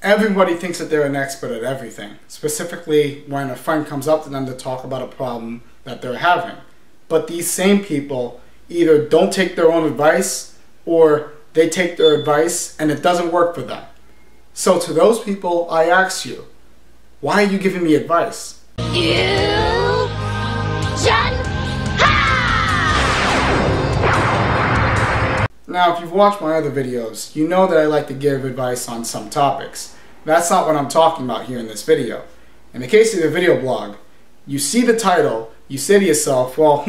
Everybody thinks that they're an expert at everything, specifically when a friend comes up to them to talk about a problem that they're having. But these same people either don't take their own advice or they take their advice and it doesn't work for them. So to those people, I ask you, why are you giving me advice? Now, if you've watched my other videos, you know that I like to give advice on some topics. That's not what I'm talking about here in this video. In the case of the video blog, you see the title, you say to yourself, well,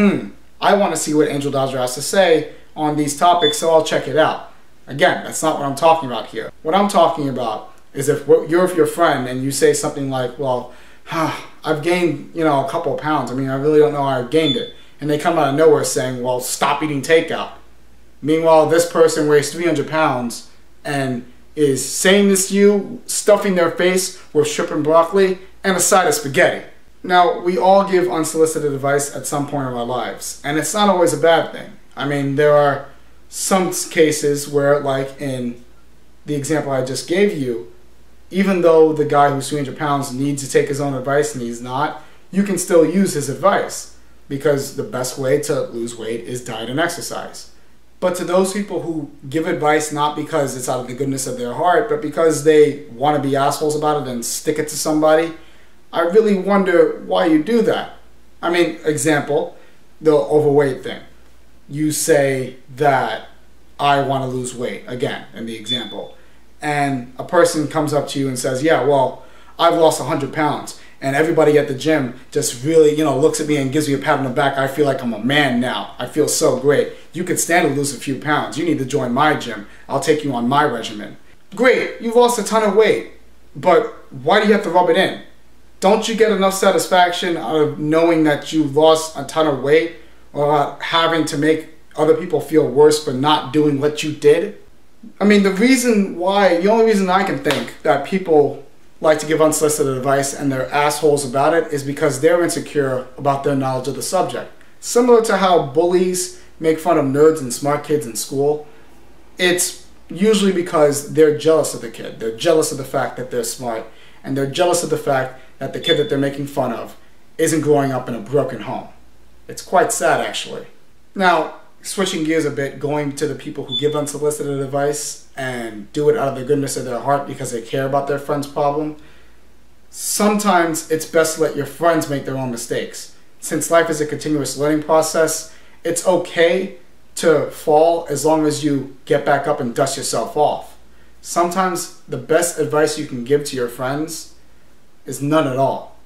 I want to see what Angel Dodger has to say on these topics, so I'll check it out. Again, that's not what I'm talking about here. What I'm talking about is if you're with your friend and you say something like, well, I've gained, a couple of pounds. I mean, I really don't know how I gained it. And they come out of nowhere saying, well, stop eating takeout. Meanwhile, this person weighs 300 pounds and is saying this to you, stuffing their face with shrimp and broccoli and a side of spaghetti. Now, we all give unsolicited advice at some point in our lives, and it's not always a bad thing. I mean, there are some cases where, like in the example I just gave you, even though the guy who's 300 pounds needs to take his own advice and he's not, you can still use his advice because the best way to lose weight is diet and exercise. But to those people who give advice not because it's out of the goodness of their heart, but because they want to be assholes about it and stick it to somebody, I really wonder why you do that. I mean, example, the overweight thing. You say that I want to lose weight, again, in the example. And a person comes up to you and says, yeah, well, I've lost 100 pounds. And everybody at the gym just really, looks at me and gives me a pat on the back. I feel like I'm a man now. I feel so great. You could stand to lose a few pounds. You need to join my gym. I'll take you on my regimen. Great, you've lost a ton of weight. But why do you have to rub it in? Don't you get enough satisfaction out of knowing that you lost a ton of weight or having to make other people feel worse for not doing what you did? I mean, the only reason I can think that people like to give unsolicited advice and they're assholes about it is because they're insecure about their knowledge of the subject. Similar to how bullies make fun of nerds and smart kids in school, it's usually because they're jealous of the kid. They're jealous of the fact that they're smart, and they're jealous of the fact that the kid that they're making fun of isn't growing up in a broken home. It's quite sad, actually. Now, switching gears a bit, going to the people who give unsolicited advice and do it out of the goodness of their heart because they care about their friend's problem. Sometimes it's best to let your friends make their own mistakes. Since life is a continuous learning process, it's okay to fall as long as you get back up and dust yourself off. Sometimes the best advice you can give to your friends is none at all.